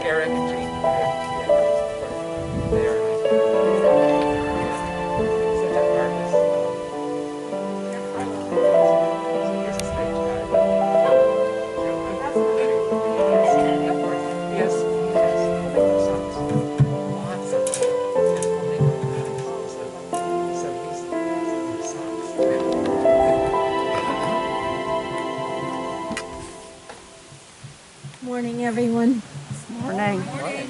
Eric and Jane. They are nice people. Such a harvest. Here's a stage guy. Yes, he has. He'll make them songs. Lots of them. And he'll make them songs. So he's songs. Morning, everyone. Morning. Morning.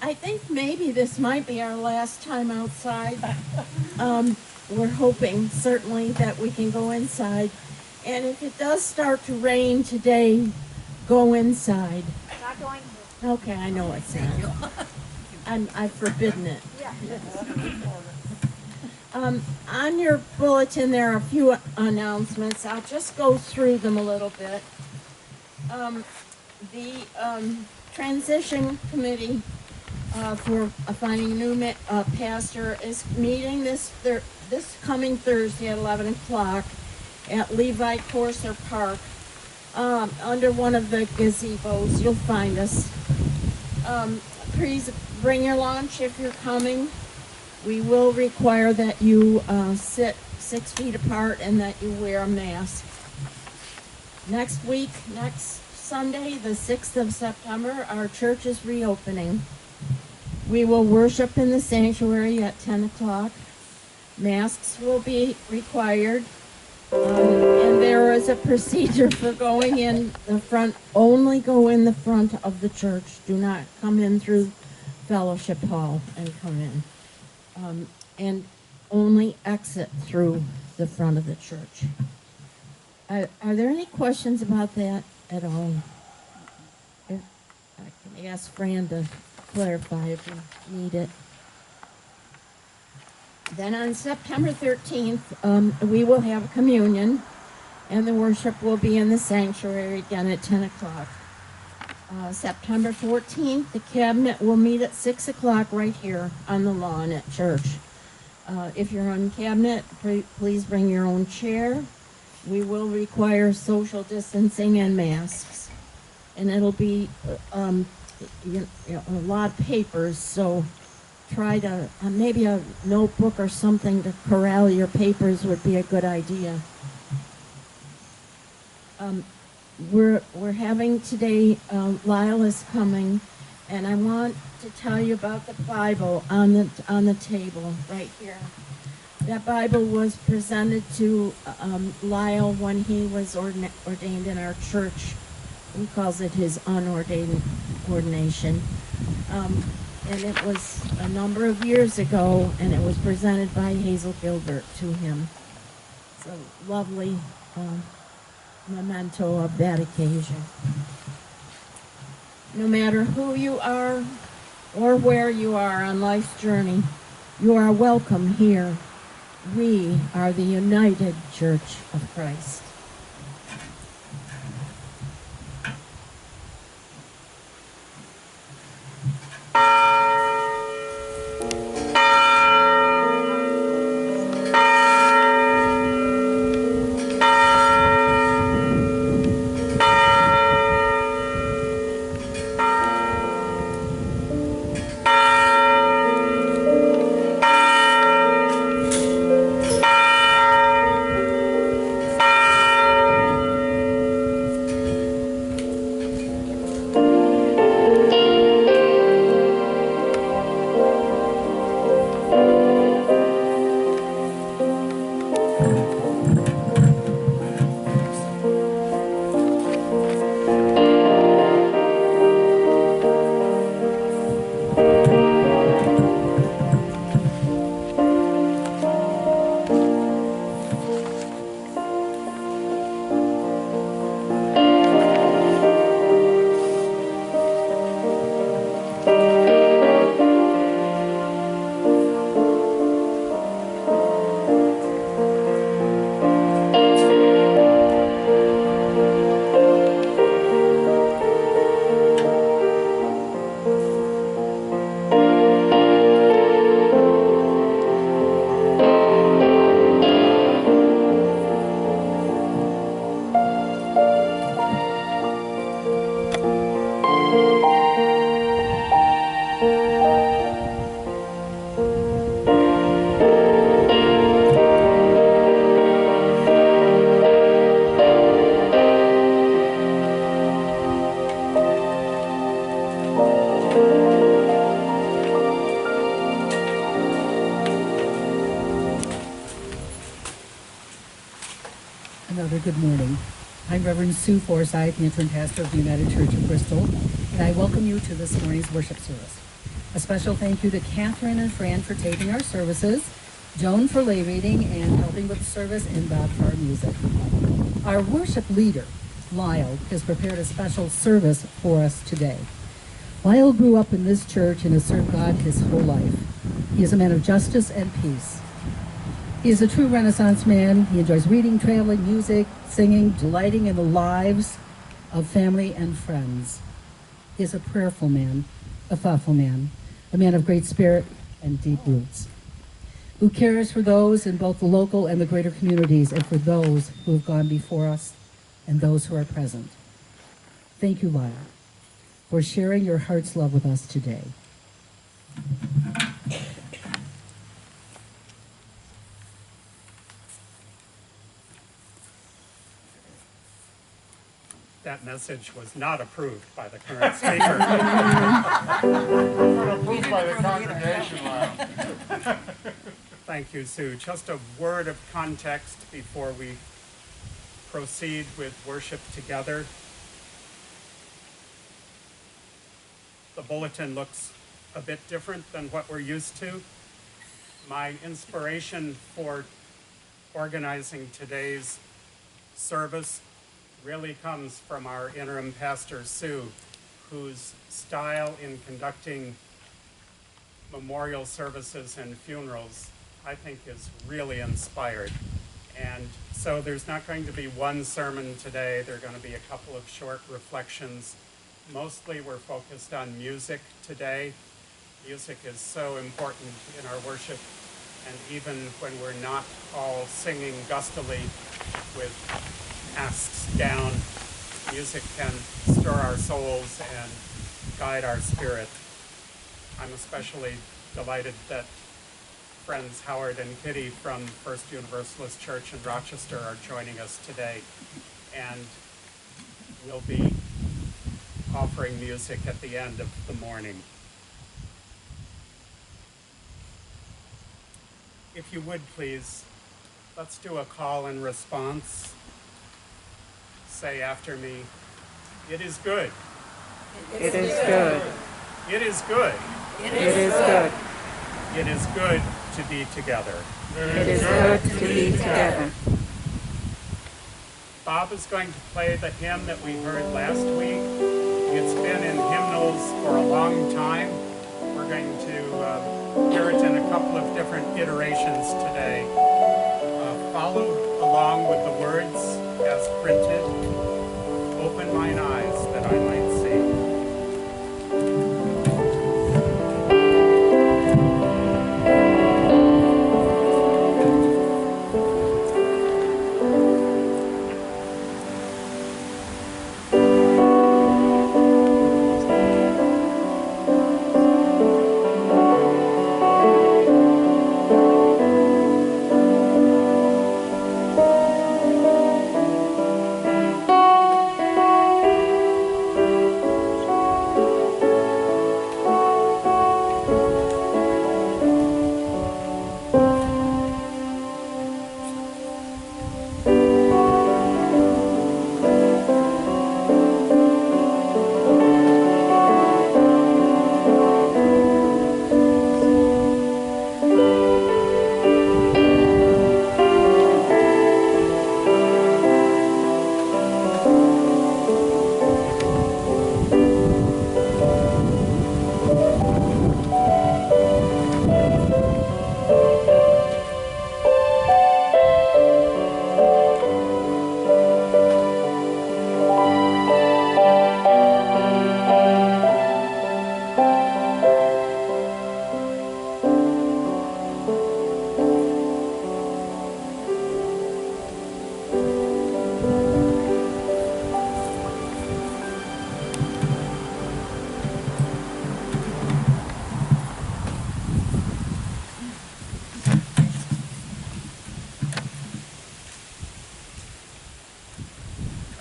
I think maybe this might be our last time outside. We're hoping certainly that we can go inside. And if it does start to rain today, go inside. Not going to. Okay, I know it's not. I've forbidden it. Yeah. On your bulletin, there are a few announcements. I'll just go through them a little bit. The transition committee for finding a new pastor is meeting this coming Thursday at 11 o'clock at Levi Corser Park under one of the gazebos. You'll find us. Please bring your lunch if you're coming. We will require that you sit 6 feet apart and that you wear a mask. Next Sunday, the 6th of September, our church is reopening. We will worship in the sanctuary at 10 o'clock. Masks will be required. And there is a procedure for going in the front. Only go in the front of the church. Do not come in through Fellowship Hall and come in. And only exit through the front of the church. Are there any questions about that at all? I can ask Fran to clarify if you need it. Then on September 13th, we will have communion, and the worship will be in the sanctuary again at 10 o'clock. September 14th, the cabinet will meet at 6 o'clock right here on the lawn at church. If you're on cabinet, please bring your own chair. We will require social distancing and masks. And it'll be a lot of papers, so try to, maybe a notebook or something to corral your papers would be a good idea. We're having today, Lyle is coming, and I want to tell you about the Bible on the table right here. That Bible was presented to Lyle when he was ordained in our church. He calls it his unordained ordination. And it was a number of years ago, and it was presented by Hazel Gilbert to him. It's a lovely memento of that occasion. No matter who you are or where you are on life's journey, you are welcome here. We are the United Church of Christ. good morning. I'm Reverend Sue Forsyth, the interim pastor of the United Church of Bristol, and I welcome you to this morning's worship service. A special thank you to Catherine and Fran for taping our services, Joan for lay reading and helping with the service, and Bob for our music. Our worship leader, Lyle, has prepared a special service for us today. Lyle grew up in this church and has served God his whole life. He is a man of justice and peace. He is a true Renaissance man. He enjoys reading, traveling, music, singing, delighting in the lives of family and friends. He is a prayerful man, a thoughtful man, a man of great spirit and deep roots, who cares for those in both the local and the greater communities, and for those who have gone before us and those who are present. Thank you, Lyle, for sharing your heart's love with us today. That message was not approved by the current speaker. Approved by the congregation, Lyle. Thank you, Sue. Just a word of context before we proceed with worship together. The bulletin looks a bit different than what we're used to. My inspiration for organizing today's service really comes from our interim pastor, Sue, whose style in conducting memorial services and funerals, I think, is really inspired. And so there's not going to be one sermon today. There are going to be a couple of short reflections. Mostly we're focused on music today. Music is so important in our worship, and even when we're not all singing gustily with masks down, music can stir our souls and guide our spirit. I'm especially delighted that friends Howard and Kitty from First Universalist Church in Rochester are joining us today, and we'll be offering music at the end of the morning. If you would please, let's do a call and response. Say after me, it is good. It is good. It is good. It is good. It is good to be together. It is good to be together. Bob is going to play the hymn that we heard last week. It's been in hymnals for a long time. We're going to hear it in a couple of different iterations today. Follow along with the words as printed. Open mine eyes that I might see.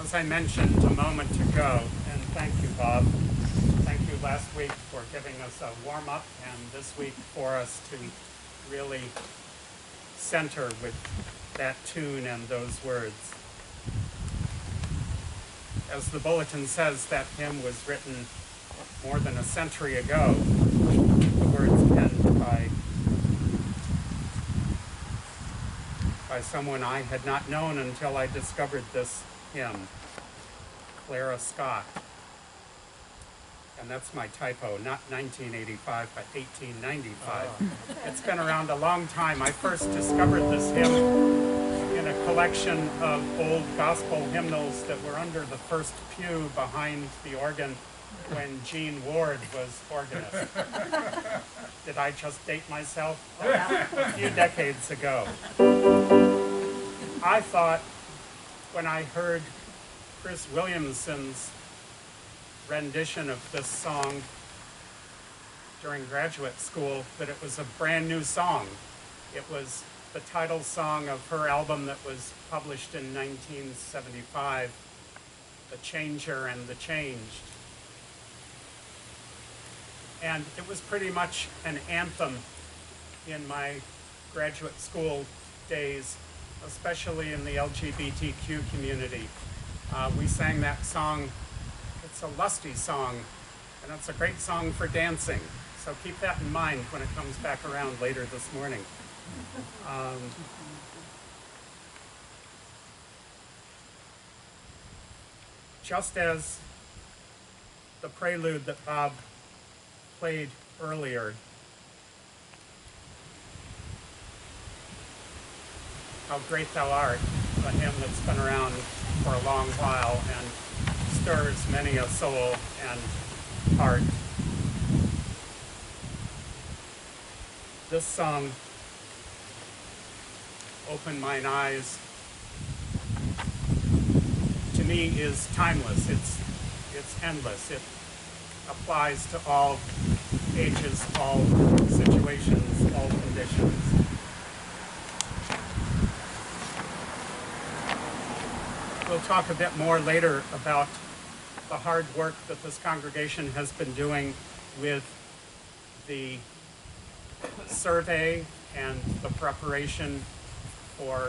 As I mentioned a moment ago, and thank you, Bob. Thank you last week for giving us a warm-up, and this week for us to really center with that tune and those words. As the bulletin says, that hymn was written more than a century ago. The words penned by someone I had not known until I discovered this hymn, Clara Scott. And that's my typo, not 1985, but 1895. It's been around a long time. I first discovered this hymn in a collection of old gospel hymnals that were under the first pew behind the organ when Gene Ward was organist. Did I just date myself? A few decades ago. I thought when I heard Chris Williamson's rendition of this song during graduate school that it was a brand new song. It was the title song of her album that was published in 1975, The Changer and the Changed. And it was pretty much an anthem in my graduate school days, especially in the LGBTQ community. We sang that song. It's a lusty song, and it's a great song for dancing. So keep that in mind when it comes back around later this morning. Just as the prelude that Bob played earlier, How Great Thou Art, a hymn that's been around for a long while and stirs many a soul and heart. This song, Open Mine Eyes, to me is timeless. It's endless. It applies to all ages, all situations, all conditions. We'll talk a bit more later about the hard work that this congregation has been doing with the survey and the preparation for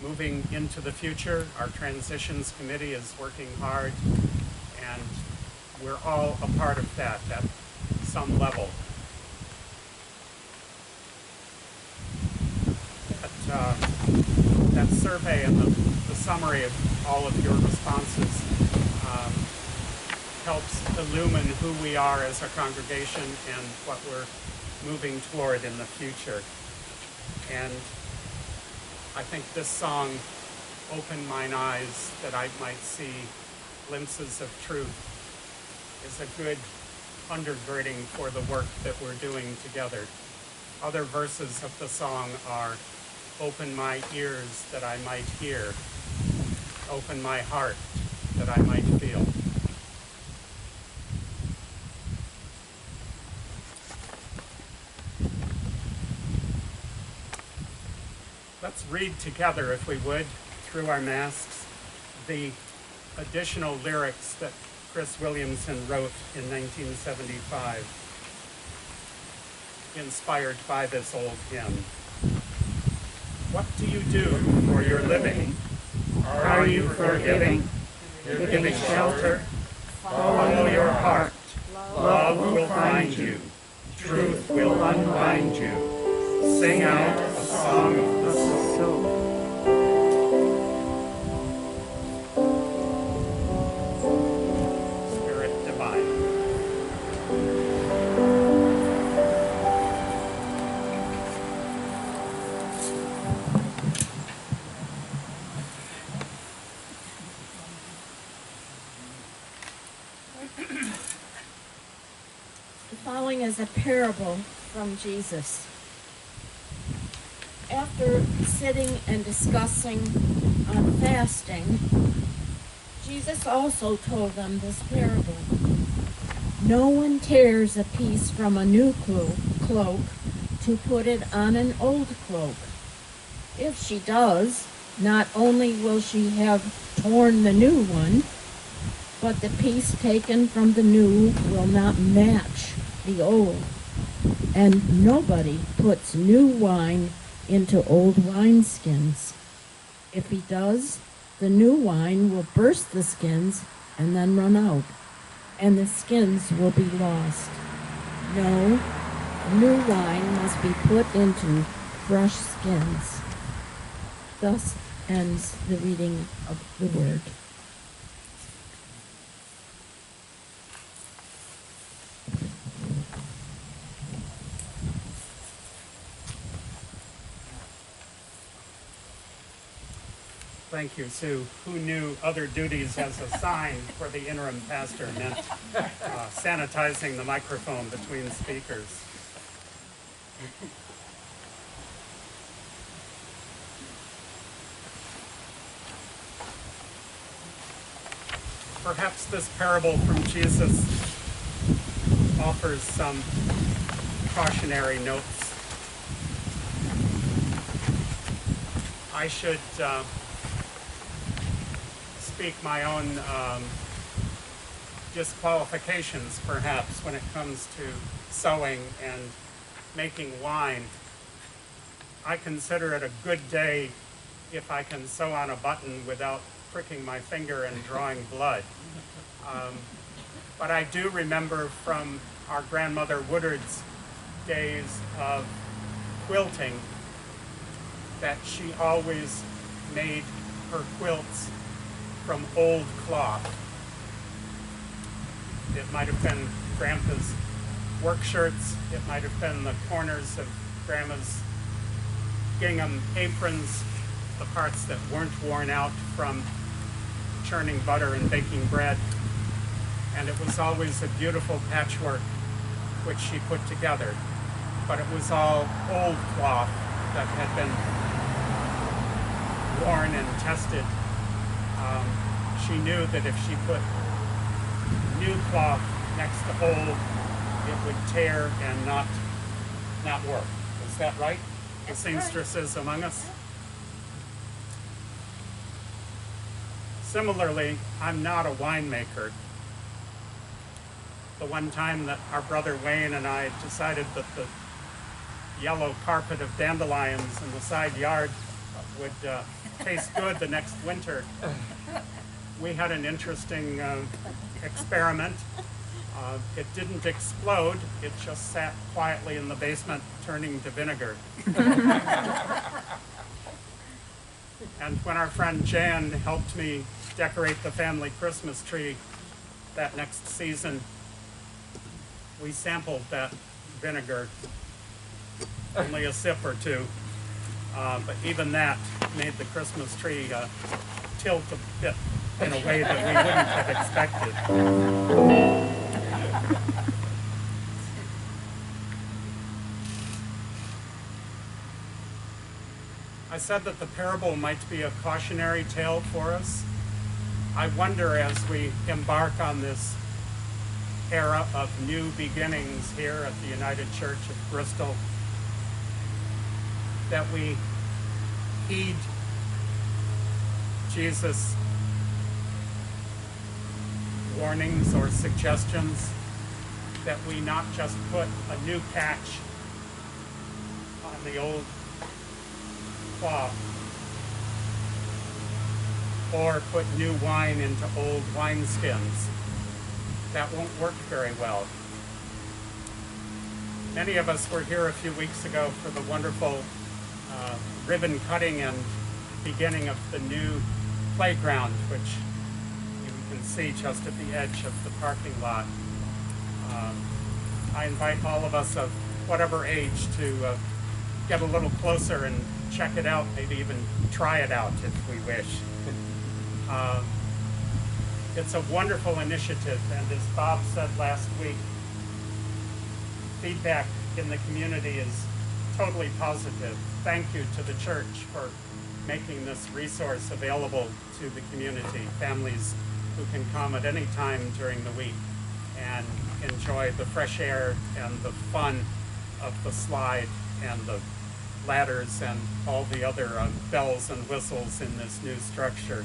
moving into the future. Our transitions committee is working hard, and we're all a part of that at some level. That survey and the summary of all of your responses helps illumine who we are as a congregation and what we're moving toward in the future. And I think this song, Open Mine Eyes, that I might see glimpses of truth, is a good undergirding for the work that we're doing together. Other verses of the song are, open my ears that I might hear, open my heart that I might feel. Let's read together, if we would, through our masks, the additional lyrics that Chris Williamson wrote in 1975, inspired by this old hymn. What do you do for your living? Are you forgiving? Giving shelter? Follow your heart. Love will find you. Truth will unbind you. Sing out a song of the soul. Spirit divine. The following is a parable from Jesus. After sitting and discussing on fasting, Jesus also told them this parable. No one tears a piece from a new cloak to put it on an old cloak. If she does, not only will she have torn the new one, but the piece taken from the new will not match the old. And nobody puts new wine into old wineskins. If he does, The new wine will burst the skins and then run out, and the skins will be lost. No, new wine must be put into fresh skins. Thus ends the reading of the word. Thank you, Sue. Who knew other duties as assigned for the interim pastor meant sanitizing the microphone between speakers? Perhaps this parable from Jesus offers some cautionary notes. I should speak my own disqualifications, perhaps, when it comes to sowing and making wine. I consider it a good day if I can sew on a button without pricking my finger and drawing blood. But I do remember from our grandmother Woodard's days of quilting that she always made her quilts from old cloth. It might have been Grandpa's work shirts, it might have been the corners of Grandma's gingham aprons, the parts that weren't worn out from churning butter and baking bread. And it was always a beautiful patchwork which she put together. But it was all old cloth that had been worn and tested. She knew that if she put new cloth next to old, it would tear and not work. Is that right? The seamstresses among us? Similarly, I'm not a winemaker. The one time that our brother Wayne and I decided that the yellow carpet of dandelions in the side yard would taste good the next winter, we had an interesting experiment. It didn't explode, it just sat quietly in the basement turning to vinegar. And when our friend Jan helped me decorate the family Christmas tree that next season, we sampled that vinegar, only a sip or two, but even that made the Christmas tree tilt a bit in a way that we wouldn't have expected. I said that the parable might be a cautionary tale for us. I wonder, as we embark on this era of new beginnings here at the United Church of Bristol, that we heed Jesus' warnings or suggestions, that we not just put a new patch on the old cloth or put new wine into old wineskins. That won't work very well. Many of us were here a few weeks ago for the wonderful ribbon cutting and beginning of the new playground, which you can see just at the edge of the parking lot. I invite all of us of whatever age to get a little closer and check it out, maybe even try it out if we wish. It's a wonderful initiative, and as Bob said last week, feedback in the community is totally positive. Thank you to the church for making this resource available to the community, families who can come at any time during the week and enjoy the fresh air and the fun of the slide and the ladders and all the other bells and whistles in this new structure.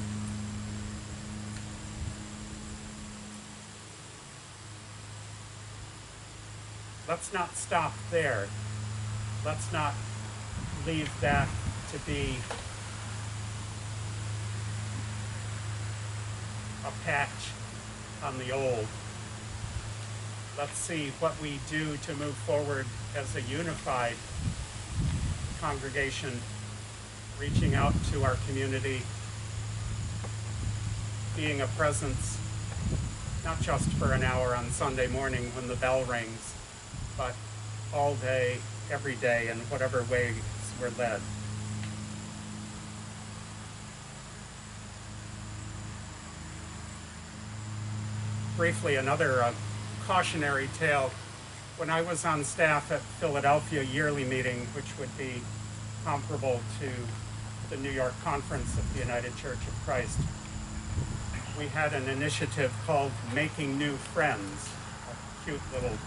Let's not stop there. Let's not leave that to be a patch on the old. Let's see what we do to move forward as a unified congregation, reaching out to our community, being a presence, not just for an hour on Sunday morning when the bell rings, but all day, every day, in whatever ways we're led. Briefly, another cautionary tale. When I was on staff at Philadelphia yearly meeting, which would be comparable to the New York Conference of the United Church of Christ, we had an initiative called Making New Friends, a cute little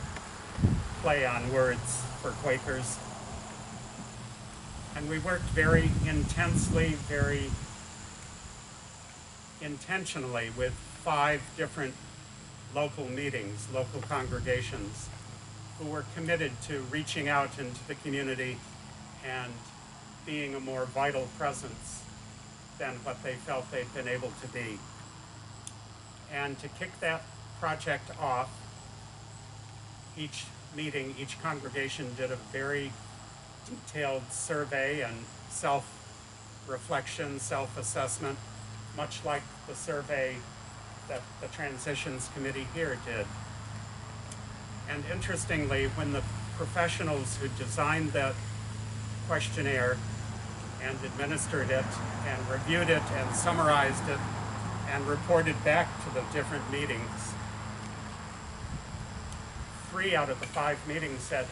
play on words for Quakers. And we worked very intensely, very intentionally with 5 different local meetings, local congregations, who were committed to reaching out into the community and being a more vital presence than what they felt they'd been able to be. And to kick that project off, each meeting, each congregation did a very detailed survey and self-reflection, self-assessment, much like the survey that the Transitions Committee here did. And interestingly, when the professionals who designed that questionnaire and administered it and reviewed it and summarized it and reported back to the different meetings, 3 out of the 5 meetings said,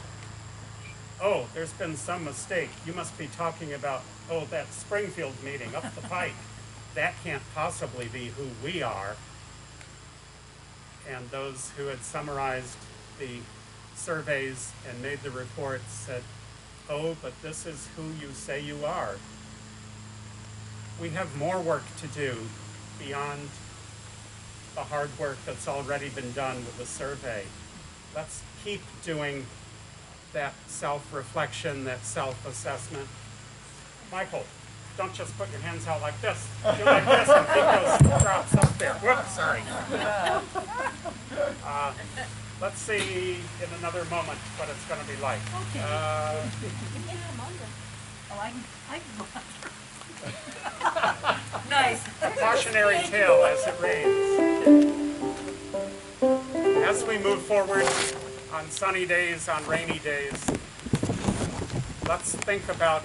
"Oh, there's been some mistake. You must be talking about, oh, that Springfield meeting up the pike. That can't possibly be who we are." And those who had summarized the surveys and made the reports said, "Oh, but this is who you say you are." We have more work to do beyond the hard work that's already been done with the survey. Let's keep doing that self-reflection, that self-assessment. Michael, don't just put your hands out like this. Do like this and keep those drops up there. Whoops, sorry. Let's see in another moment what it's going to be like. Nice. A cautionary tale as it rains. As we move forward on sunny days, on rainy days, let's think about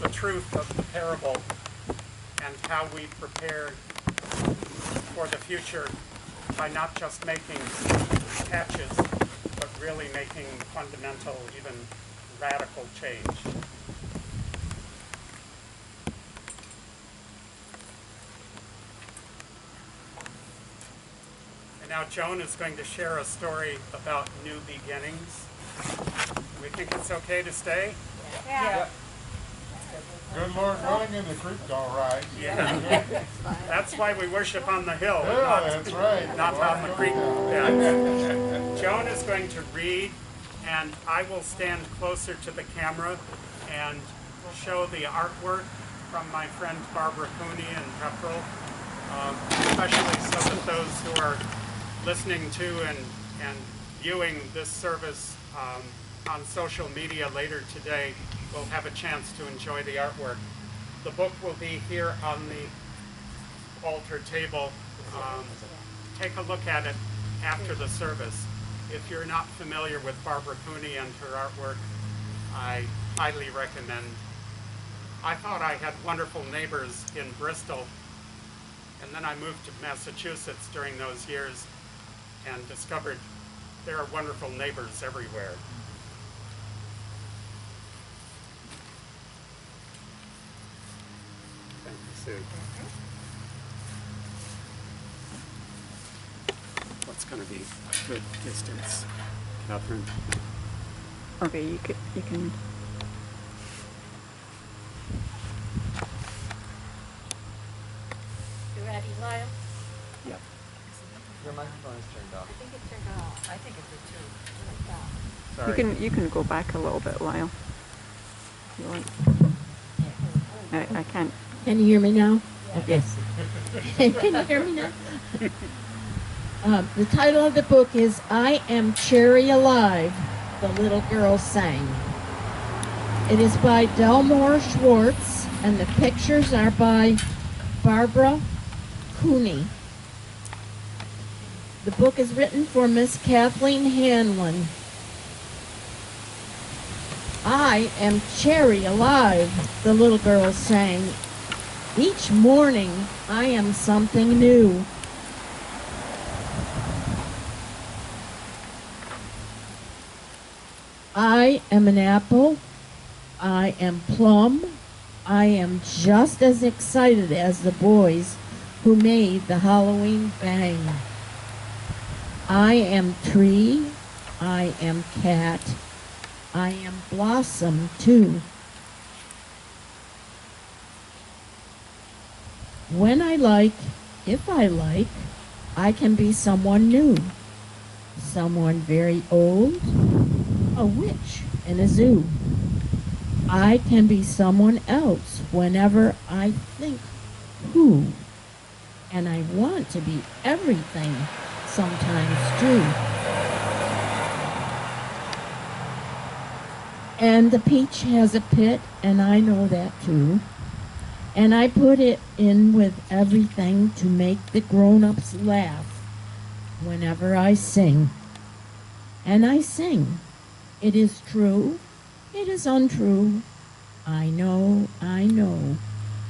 the truth of the parable and how we prepare for the future by not just making patches, but really making fundamental, even radical change. And now Joan is going to share a story about new beginnings. We think it's okay to stay? Yeah. Good Lord willing and the creek don't rise. Yeah. That's why we worship on the hill, Yeah, that's right. not on the creek bed. Joan is going to read, and I will stand closer to the camera and show the artwork from my friend Barbara Cooney and Pepperell, especially so that those who are listening to and viewing this service on social media later today will have a chance to enjoy the artwork. The book will be here on the altar table. Take a look at it after the service. If you're not familiar with Barbara Cooney and her artwork, I highly recommend. I thought I had wonderful neighbors in Bristol, and then I moved to Massachusetts during those years and discovered there are wonderful neighbors everywhere. Thank you, Sue. What's going to be a good distance, Catherine? Okay, you can. You ready, Lyle? Yep. Your microphone is turned off. I think it turned off. I think it did too. Sorry. You can go back a little bit, Lyle. If you want. I can't. Can you hear me now? Okay. Can you hear me now? The title of the book is I Am Cherry Alive, the little girl sang. It is by Delmore Schwartz, and the pictures are by Barbara Cooney. The book is written for Miss Kathleen Hanlon. I am cherry alive, the little girl sang. Each morning I am something new. I am an apple. I am plum. I am just as excited as the boys who made the Halloween bang. I am tree. I am cat. I am blossom too. When I like, if I like, I can be someone new. Someone very old, a witch in a zoo. I can be someone else whenever I think who. And I want to be everything, sometimes too. And the peach has a pit, and I know that too. And I put it in with everything to make the grown-ups laugh whenever I sing. And I sing. It is true. It is untrue. I know.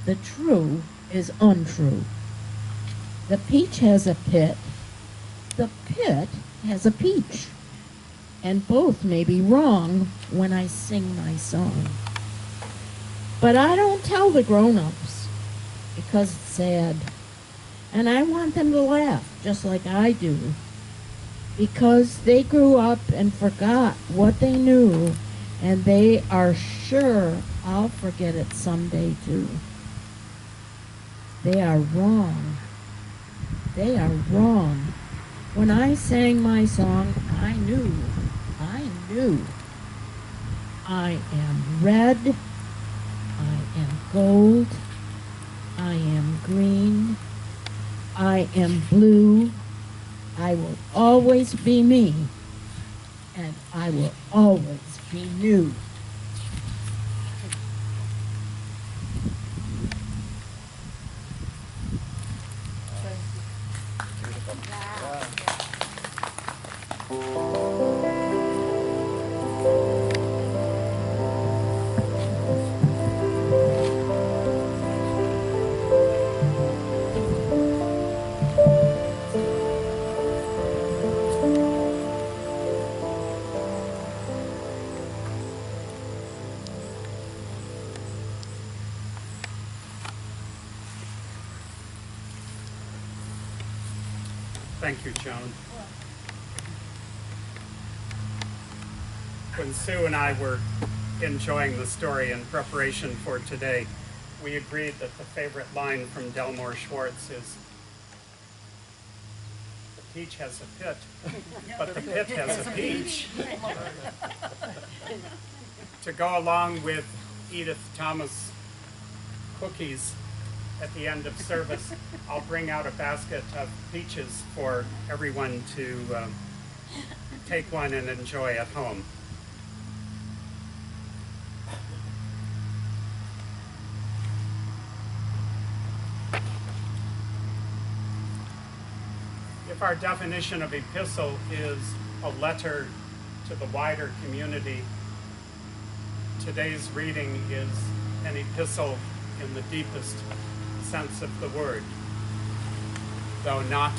The true is untrue. The peach has a pit. The pit has a peach. And both may be wrong when I sing my song. But I don't tell the grown-ups because it's sad. And I want them to laugh just like I do. Because they grew up and forgot what they knew, and they are sure I'll forget it someday too. They are wrong. They are wrong. When I sang my song, I knew. I am red. I am gold. I am green. I am blue. I will always be me, and I will always be new. Thank you, Joan. When Sue and I were enjoying the story in preparation for today, we agreed that the favorite line from Delmore Schwartz is, "The peach has a pit, but the pit has a peach." To go along with Edith Thomas cookies at the end of service, I'll bring out a basket of peaches for everyone to take one and enjoy at home. If our definition of epistle is a letter to the wider community, today's reading is an epistle in the deepest sense of the word, though not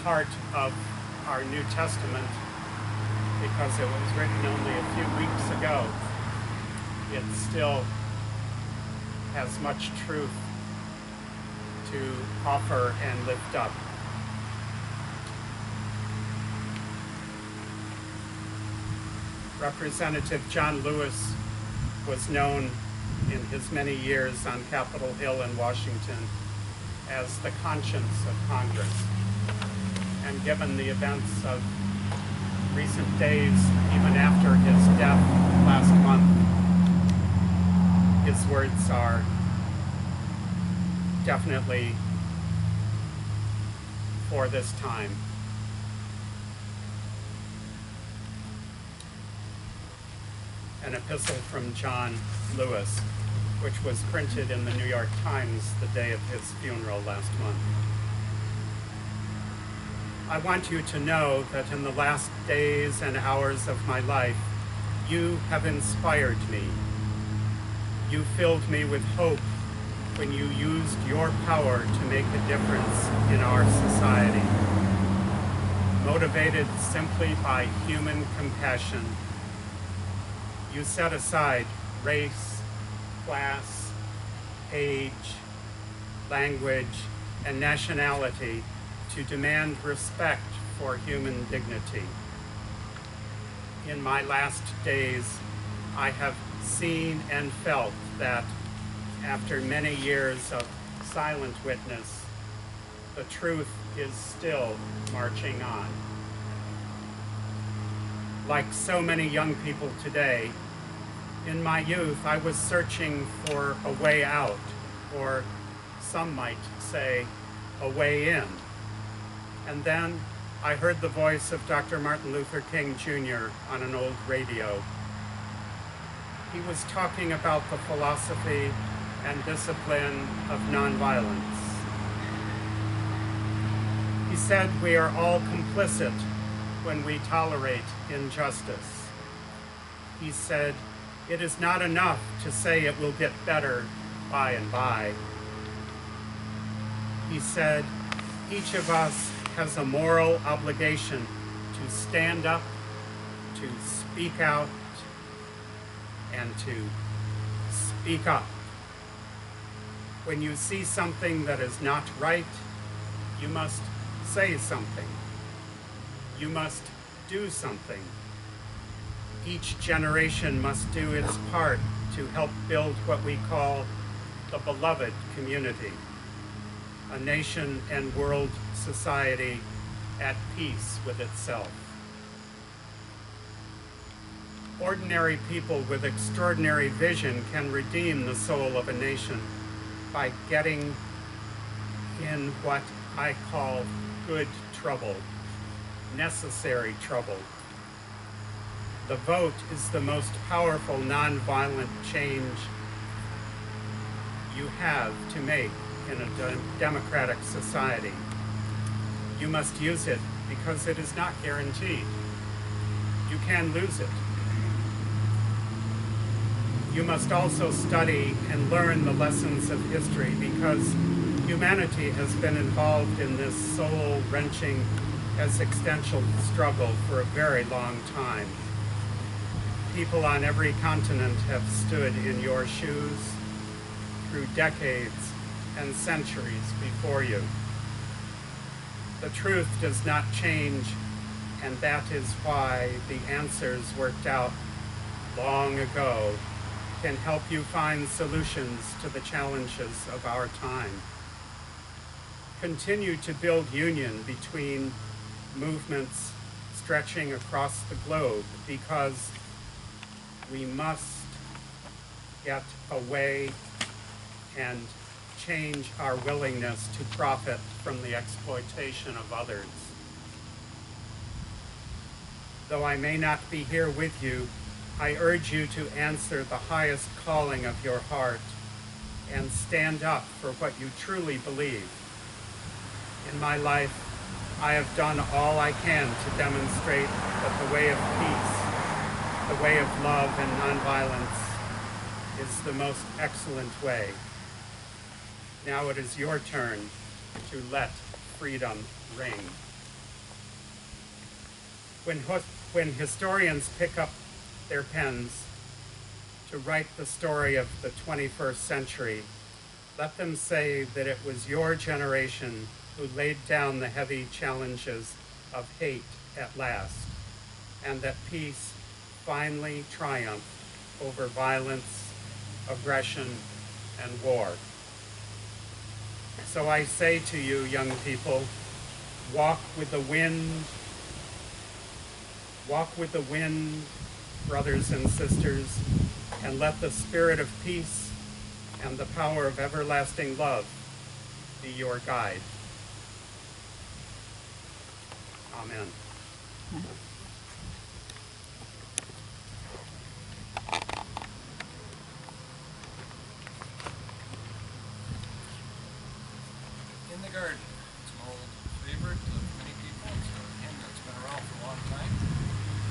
part of our New Testament because it was written only a few weeks ago. It still has much truth to offer and lift up. Representative John Lewis was known in his many years on Capitol Hill in Washington as the conscience of Congress. And given the events of recent days, even after his death last month, his words are definitely for this time. An epistle from John Lewis, which was printed in the New York Times the day of his funeral last month. I want you to know that in the last days and hours of my life, you have inspired me. You filled me with hope when you used your power to make a difference in our society. Motivated simply by human compassion, you set aside race, class, age, language, and nationality to demand respect for human dignity. In my last days, I have seen and felt that after many years of silent witness, the truth is still marching on. Like so many young people today, in my youth, I was searching for a way out, or some might say, a way in. And then I heard the voice of Dr. Martin Luther King Jr. on an old radio. He was talking about the philosophy and discipline of nonviolence. He said we are all complicit when we tolerate injustice. He said, it is not enough to say it will get better by and by. He said, each of us has a moral obligation to stand up, to speak out, and to speak up. When you see something that is not right, you must say something. You must do something. Each generation must do its part to help build what we call the beloved community, a nation and world society at peace with itself. Ordinary people with extraordinary vision can redeem the soul of a nation by getting in what I call good trouble, necessary trouble. The vote is the most powerful nonviolent change you have to make in a democratic society. You must use it because it is not guaranteed. You can lose it. You must also study and learn the lessons of history because humanity has been involved in this soul-wrenching existential struggle for a very long time. People on every continent have stood in your shoes through decades and centuries before you. The truth does not change, and that is why the answers worked out long ago can help you find solutions to the challenges of our time. Continue to build union between movements stretching across the globe because we must get away and change our willingness to profit from the exploitation of others. Though I may not be here with you, I urge you to answer the highest calling of your heart and stand up for what you truly believe. In my life, I have done all I can to demonstrate that the way of peace, the way of love and nonviolence is the most excellent way. Now it is your turn to let freedom ring. When historians pick up their pens to write the story of the 21st century, let them say that it was your generation who laid down the heavy challenges of hate at last, and that peace finally triumphed over violence, aggression, and war. So I say to you, young people, walk with the wind, brothers and sisters, and let the spirit of peace and the power of everlasting love be your guide. Amen. In the Garden. It's an old favorite of many people. It's a hymn that's been around for a long time.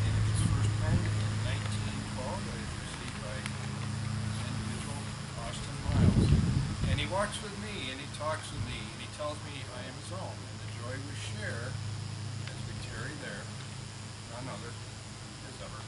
And it was first penned in 1912. It was received by this individual, Austin Miles. And he walks with me, and he talks with me, and he tells me I am his own. And the joy we share as we tarry there, none other as ever.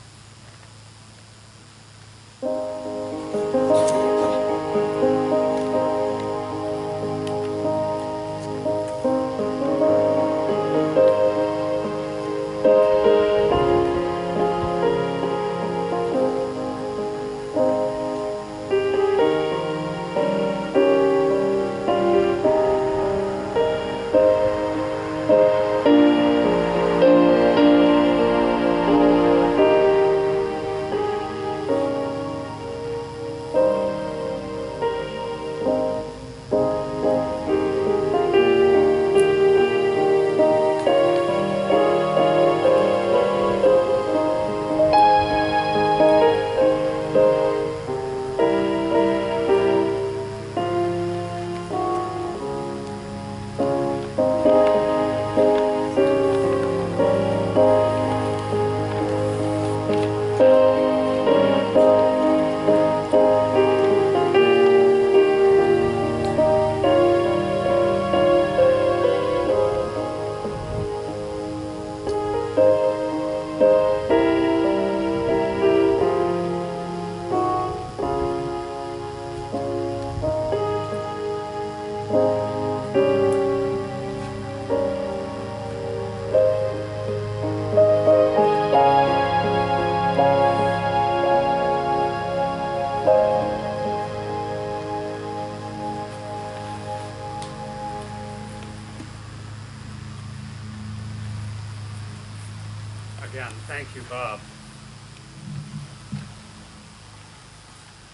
Again, thank you, Bob.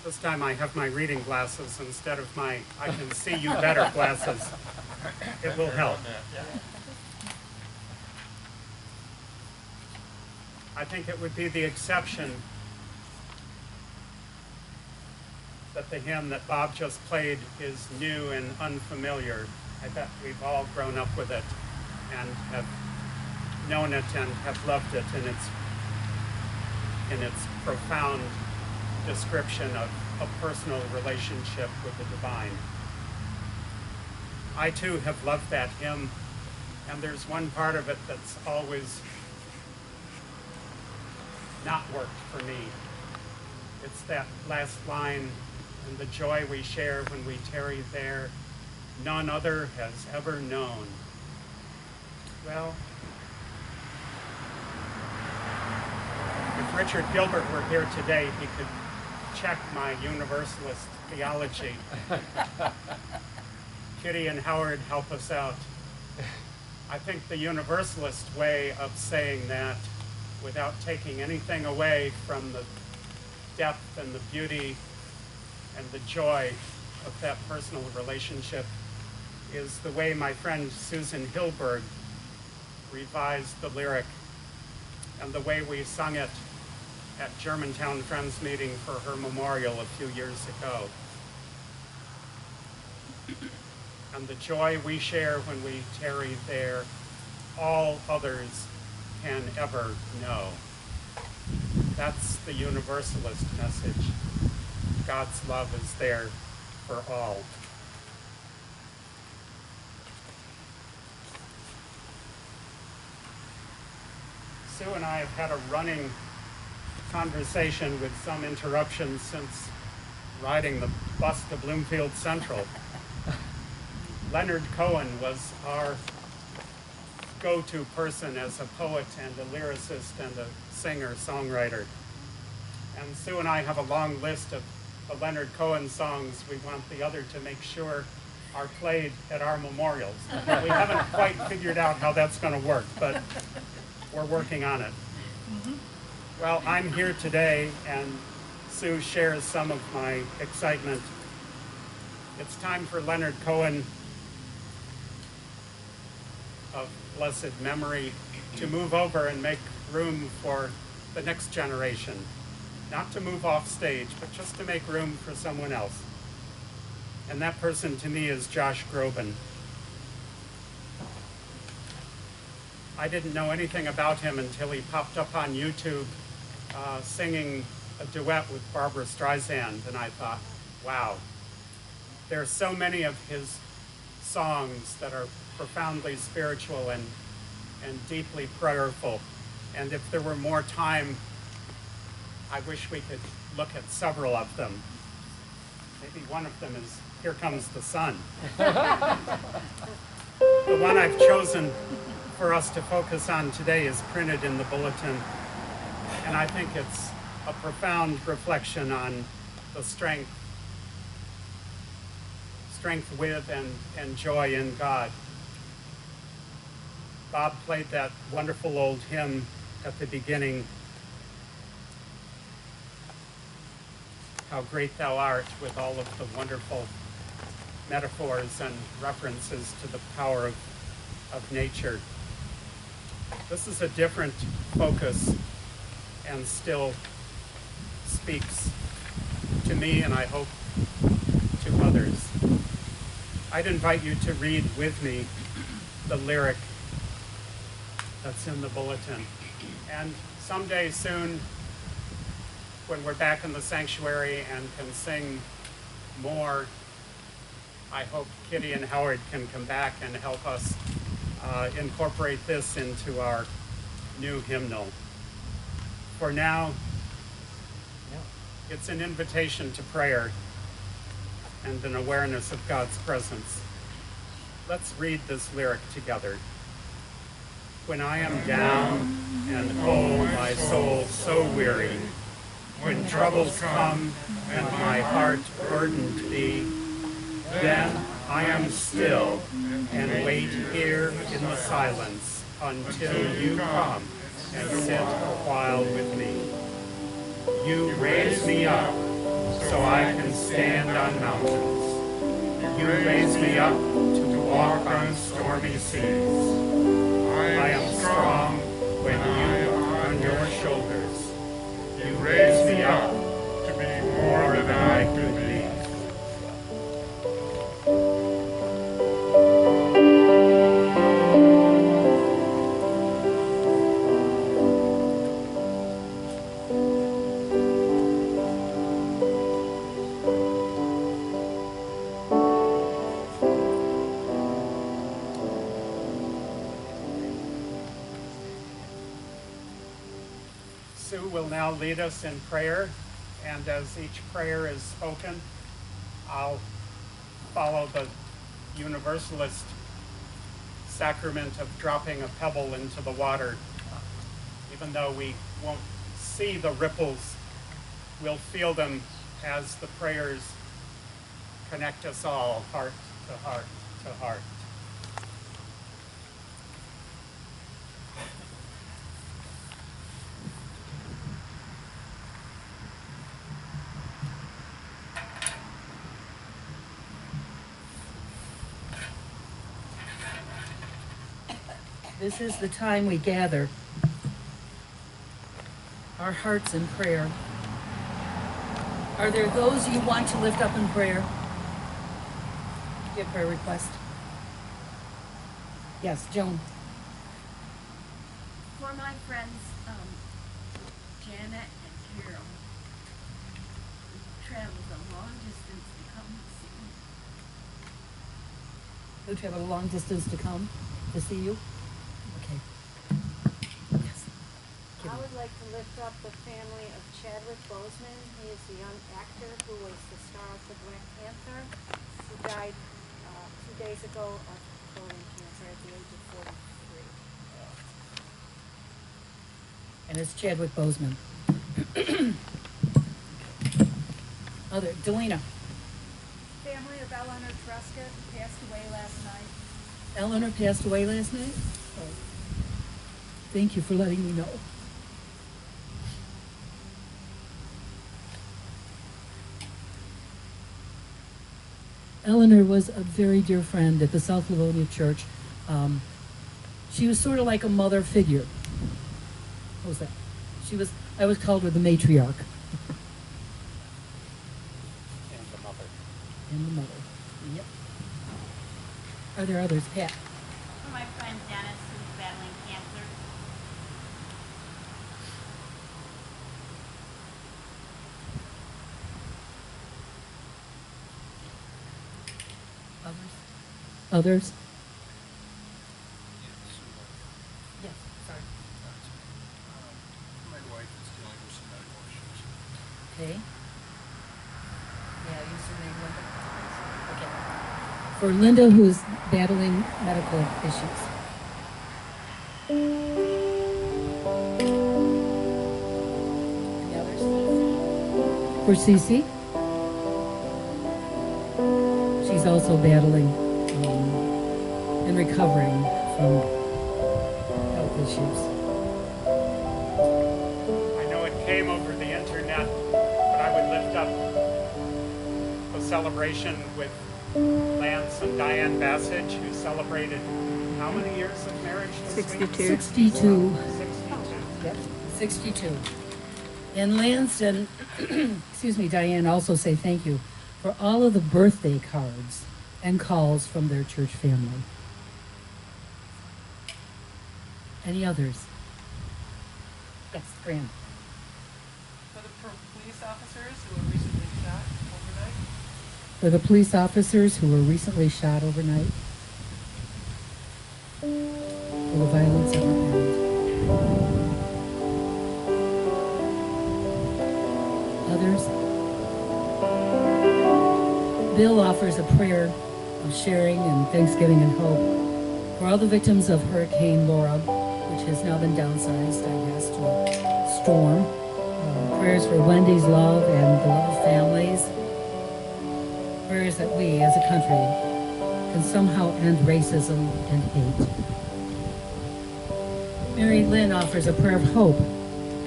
This time I have my reading glasses instead of my I can see you better glasses. It will help. I think it would be the exception that the hymn that Bob just played is new and unfamiliar. I bet we've all grown up with it and have known it and have loved it in its profound description of a personal relationship with the divine. I too have loved that hymn, and there's one part of it that's always not worked for me. It's that last line, and the joy we share when we tarry there, none other has ever known. Well, if Richard Gilbert were here today, he could check my universalist theology. Kitty and Howard help us out. I think the universalist way of saying that without taking anything away from the depth and the beauty and the joy of that personal relationship is the way my friend Susan Hilberg revised the lyric and the way we sung it at Germantown Friends meeting for her memorial a few years ago. And the joy we share when we tarry there, all others can ever know. That's the universalist message. God's love is there for all. Sue and I have had a running conversation with some interruptions since riding the bus to Bloomfield Central. Leonard Cohen was our go-to person as a poet and a lyricist and a singer-songwriter. And Sue and I have a long list of the Leonard Cohen songs we want the other to make sure are played at our memorials. We haven't quite figured out how that's going to work, but we're working on it. Well, I'm here today, and Sue shares some of my excitement. It's time for Leonard Cohen of blessed memory to move over and make room for the next generation. Not to move off stage, but just to make room for someone else. And that person to me is Josh Groban. I didn't know anything about him until he popped up on YouTube singing a duet with Barbara Streisand, and I thought, wow, there are so many of his songs that are profoundly spiritual and deeply prayerful. And if there were more time, I wish we could look at several of them. Maybe one of them is Here Comes the Sun. The one I've chosen for us to focus on today is printed in the bulletin, and I think it's a profound reflection on the strength with and joy in God. Bob played that wonderful old hymn at the beginning, How Great Thou Art, with all of the wonderful metaphors and references to the power of nature. This is a different focus and still speaks to me, and I hope to others. I'd invite you to read with me the lyric that's in the bulletin. And someday soon, when we're back in the sanctuary and can sing more, I hope Kitty and Howard can come back and help us incorporate this into our new hymnal. For now, it's an invitation to prayer and an awareness of God's presence. Let's read this lyric together. When I am down and oh, my soul so weary, when troubles come and my heart burdened be, then I am still and wait here in the silence until you come and sit a while with me. You raise me up so I can stand on mountains. You raise me up to walk on stormy seas. I am strong when you are on your shoulders. You raise me up to be more than I could be. Sue will now lead us in prayer, and as each prayer is spoken, I'll follow the Universalist sacrament of dropping a pebble into the water. Even though we won't see the ripples, we'll feel them as the prayers connect us all, heart to heart to heart. This is the time we gather our hearts in prayer. Are there those you want to lift up in prayer? Do you have a prayer request? Yes, Joan. For my friends, Janet and Carol, who traveled a long distance to come see me. Who traveled a long distance to come to see you? Okay. Yes. I would like to lift up the family of Chadwick Boseman. He is the young actor who was the star of the Black Panther. He died 2 days ago of colon cancer at the age of 43. And it's Chadwick Boseman. Other, Delina. Family of Eleanor Truscott who passed away last night. Eleanor passed away last night? Oh. Thank you for letting me know. Eleanor was a very dear friend at the South Livonia Church. She was sort of like a mother figure. What was that? I was called her the matriarch. And the mother. And the mother. Yep. Are there others? Pat? For my friend Dennis, who's battling cancer. Others? Yes, Yes, sorry. my wife is dealing with some medical issues. Okay. Yeah, you should name Linda. Okay. For Linda, who's battling medical issues. Any others? For Cece? She's also battling and recovering from health issues. I know it came over the internet, but I would lift up a celebration with Lance and Diane Bassage, who celebrated how many years of marriage this week? 62. 62. 62. Yep, 62. And Lance and, excuse me, Diane also say thank you for all of the birthday cards and calls from their church family. Any others? Yes, Fran. For the police officers who were recently shot overnight. For the police officers who were recently shot overnight. Will the violence ever end? Others? Bill offers a prayer of sharing and thanksgiving and hope for all the victims of Hurricane Laura, which has now been downsized, I guess, to a storm. Prayers for Wendy's love and the love of families. Prayers that we, as a country, can somehow end racism and hate. Mary Lynn offers a prayer of hope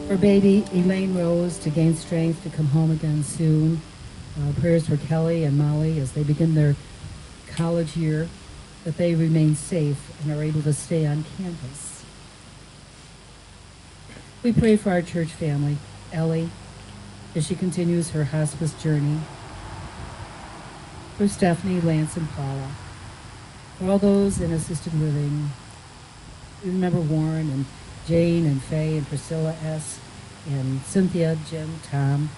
for baby Elaine Rose to gain strength to come home again soon. Prayers for Kelly and Molly as they begin their college year, that they remain safe and are able to stay on campus. We pray for our church family, Ellie, as she continues her hospice journey. For Stephanie, Lance, and Paula. For all those in assisted living. We remember Warren and Jane and Faye and Priscilla S. and Cynthia, Jim, Tom.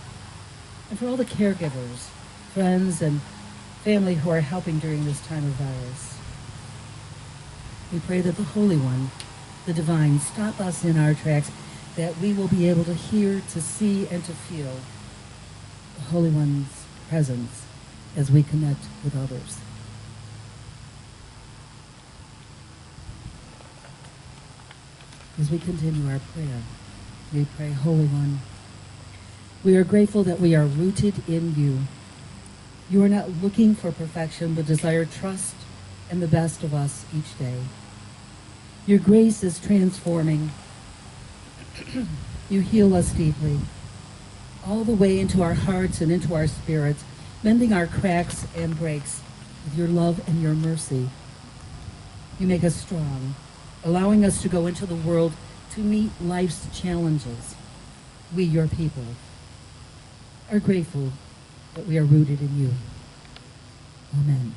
And for all the caregivers, friends, and family who are helping during this time of virus. We pray that the Holy One, the Divine, stop us in our tracks, that we will be able to hear, to see, and to feel the Holy One's presence as we connect with others. As we continue our prayer, we pray, Holy One, we are grateful that we are rooted in you. You are not looking for perfection, but desire trust and the best of us each day. Your grace is transforming. You heal us deeply, all the way into our hearts and into our spirits, mending our cracks and breaks with your love and your mercy. You make us strong, allowing us to go into the world to meet life's challenges. We, your people, are grateful that we are rooted in you. Amen.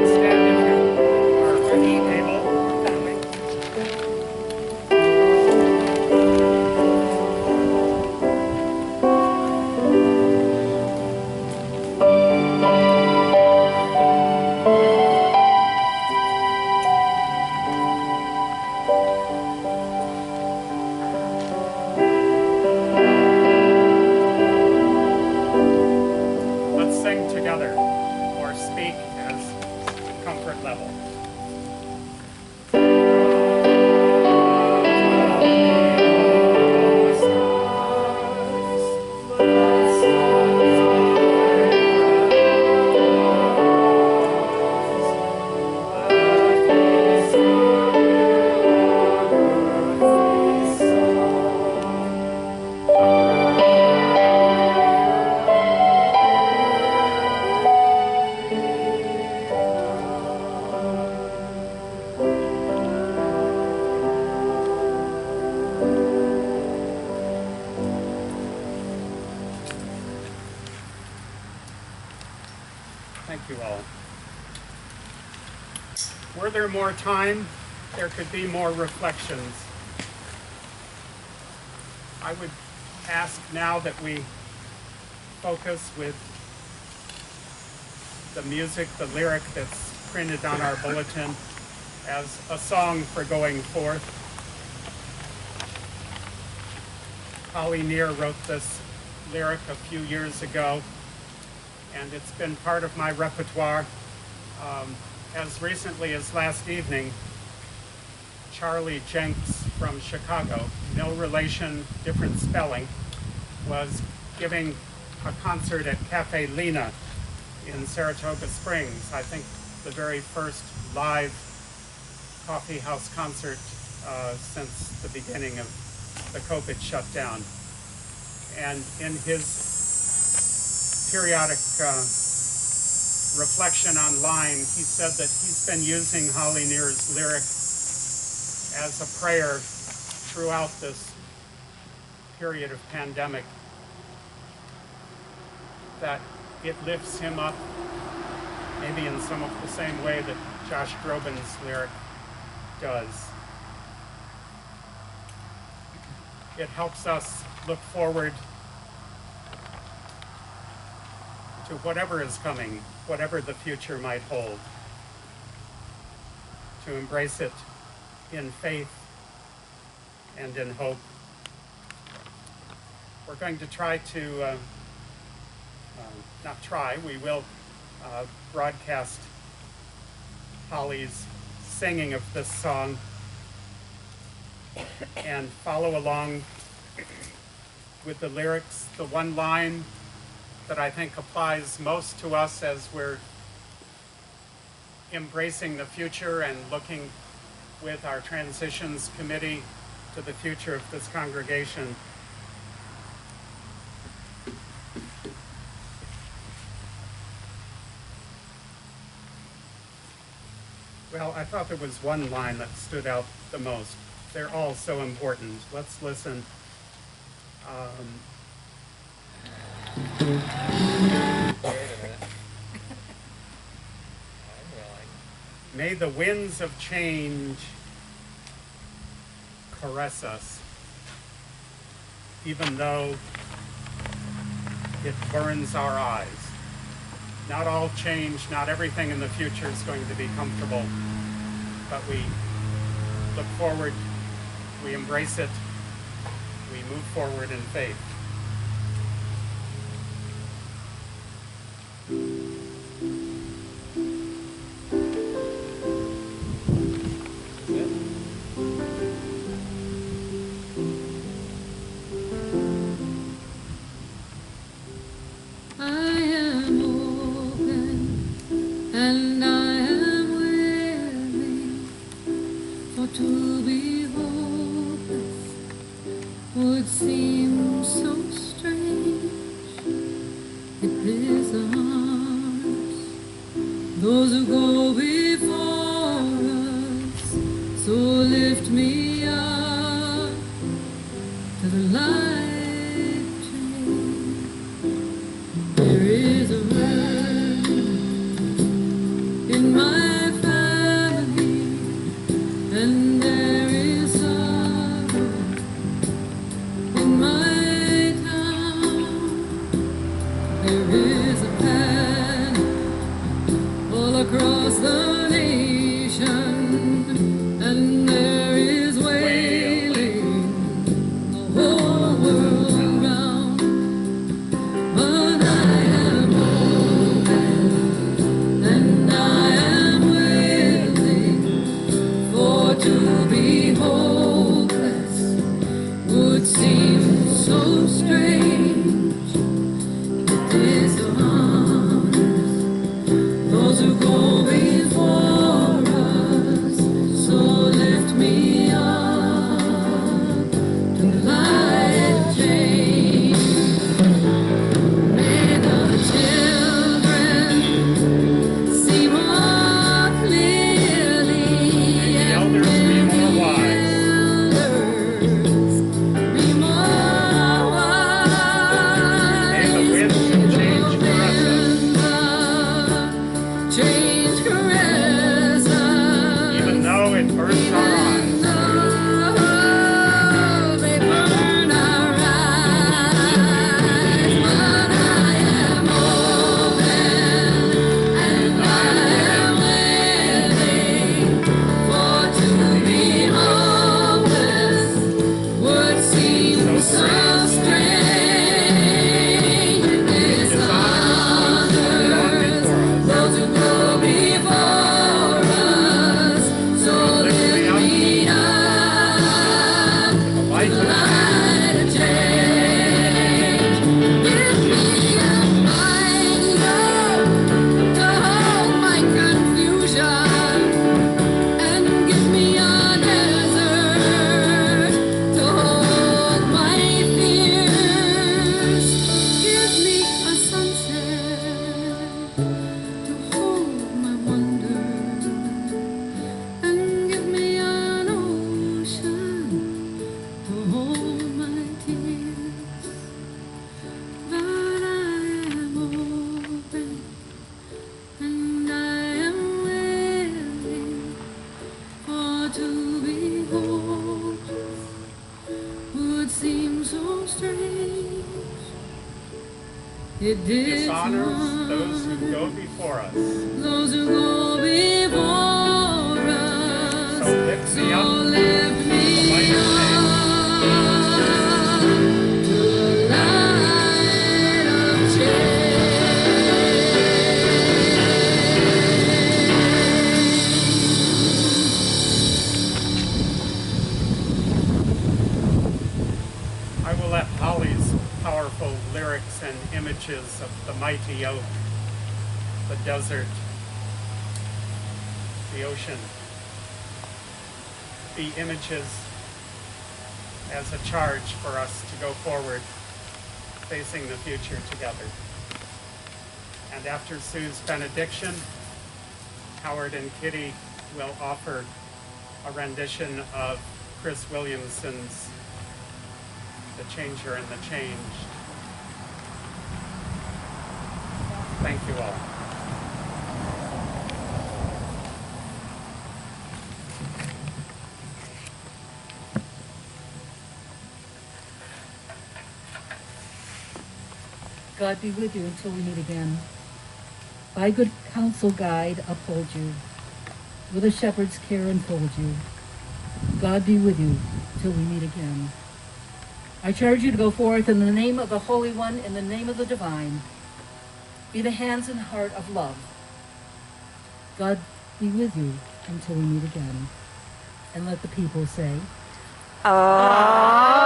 Stand if you are able. Thank you all. Were there more time, there could be more reflections. I would ask now that we focus with the music, the lyric that's printed on our bulletin as a song for going forth. Holly Near wrote this lyric a few years ago, and it's been part of my repertoire. As recently as last evening, Charlie Jenks from Chicago, no relation, different spelling, was giving a concert at Cafe Lena in Saratoga Springs. I think the very first live coffee house concert since the beginning of the COVID shutdown. And in his periodic reflection online, he said that he's been using Holly Near's lyric as a prayer throughout this period of pandemic, that it lifts him up, maybe in some of the same way that Josh Groban's lyric does. It helps us look forward to whatever is coming, whatever the future might hold, to embrace it in faith and in hope. We're going to try to, we will broadcast Holly's singing of this song and follow along with the lyrics. The one line that I think applies most to us as we're embracing the future and looking with our transitions committee to the future of this congregation. Well, I thought there was one line that stood out the most. They're all so important. Let's listen. Wait a minute. I'm willing. May the winds of change caress us, even though it burns our eyes. Not all change, not everything in the future is going to be comfortable, but we look forward, we embrace it, we move forward in faith. Those who go before us, so lift me up to the light train. There is a word in my family, and there is sorrow in my town. There is a path all across the nation, and there is wailing the whole world round. But I am open and I am willing, for to be hopeless would seem so strange. It is so honest, those who go before It dishonors those who go before us. those who go before us. So lift me up Lift to the me light of day. up to the light of change. I will let Holly's powerful lyrics and images of the mighty oak, the desert, the ocean, be images as a charge for us to go forward, facing the future together. And after Sue's benediction, Howard and Kitty will offer a rendition of Chris Williamson's The Changer and the Changed. Thank you all. God be with you until we meet again. By good counsel guide, uphold you. With a shepherd's care enfold you. God be with you till we meet again. I charge you to go forth in the name of the Holy One, in the name of the Divine. Be the hands and heart of love. God be with you until we meet again. And let the people say, Amen.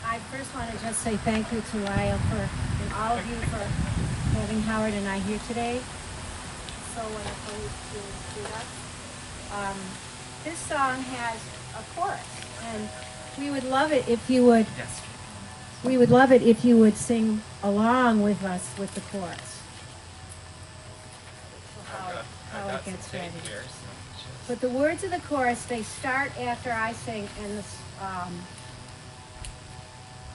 I first want to just say thank you to Lyle and all of you for having Howard and I here today. So wonderful to meet us. This song has a chorus, and we would love it if you would. Yes. We would love it if you would sing along with us with the chorus. How it gets ready. But the words of the chorus, they start after I sing, and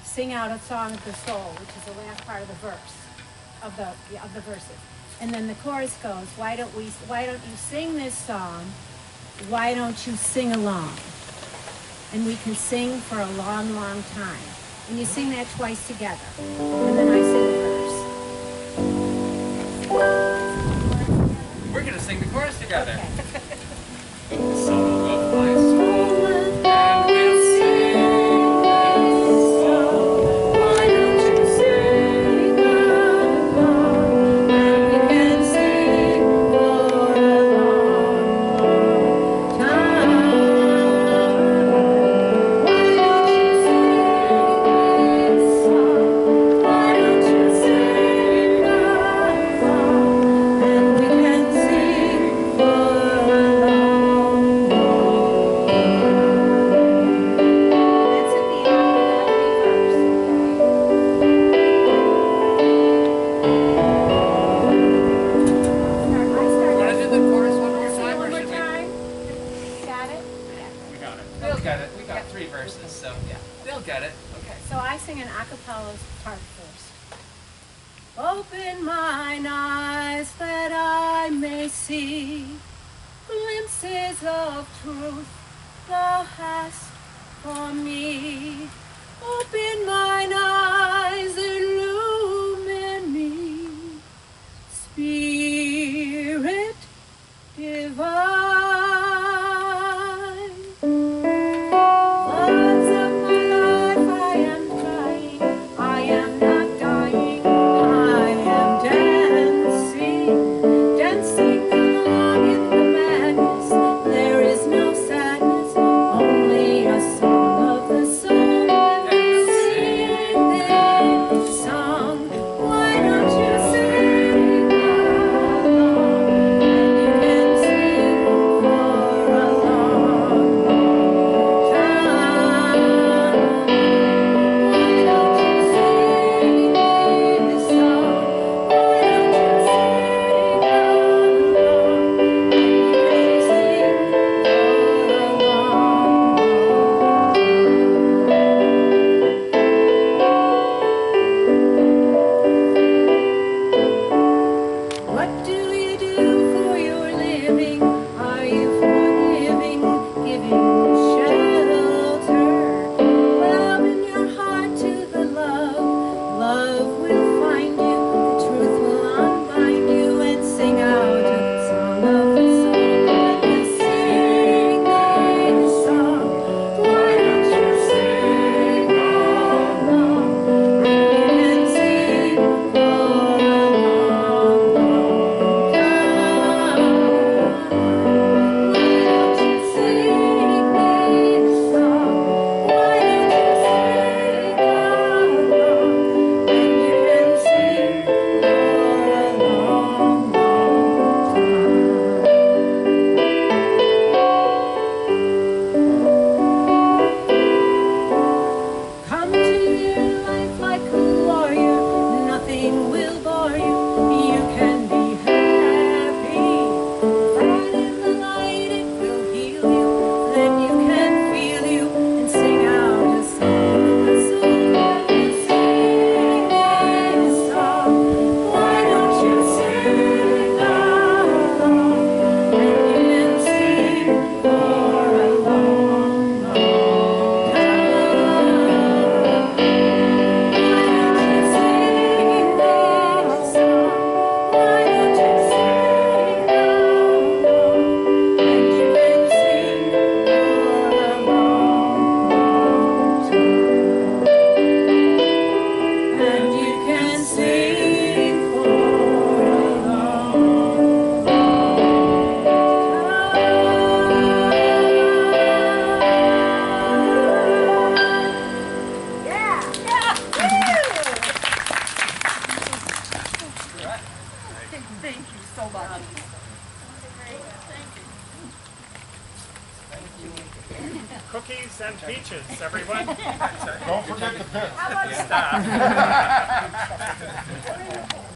sing out a song of the soul, which is the last part of the verse, of the verses. And then the chorus goes, why don't you sing this song? Why don't you sing along? And we can sing for a long, long time. And you sing that twice together. And then I sing the verse. We're gonna sing the chorus together. Okay. Song of my soul, and we'll sing this song. Why don't you sing along? And we can sing for a long time. Why don't you sing this song? Why don't you sing along? And we can sing for a long That's at the end of every verse, Wanna do the chorus one more time, or One more should we? time. Got it? We got it. We'll get it. We got 3 verses, so yeah, they'll get it. Okay, so I sing an a cappella part first. Open mine eyes that I may see glimpses of truth thou hast for me. Open mine eyes, illumine me, Spirit divine. Floods of my life, I am crying, I am not dying, I am dancing along in the madness. There is no sadness, only a so much. Cookies and peaches, everyone. Don't forget the pit. How about Stop.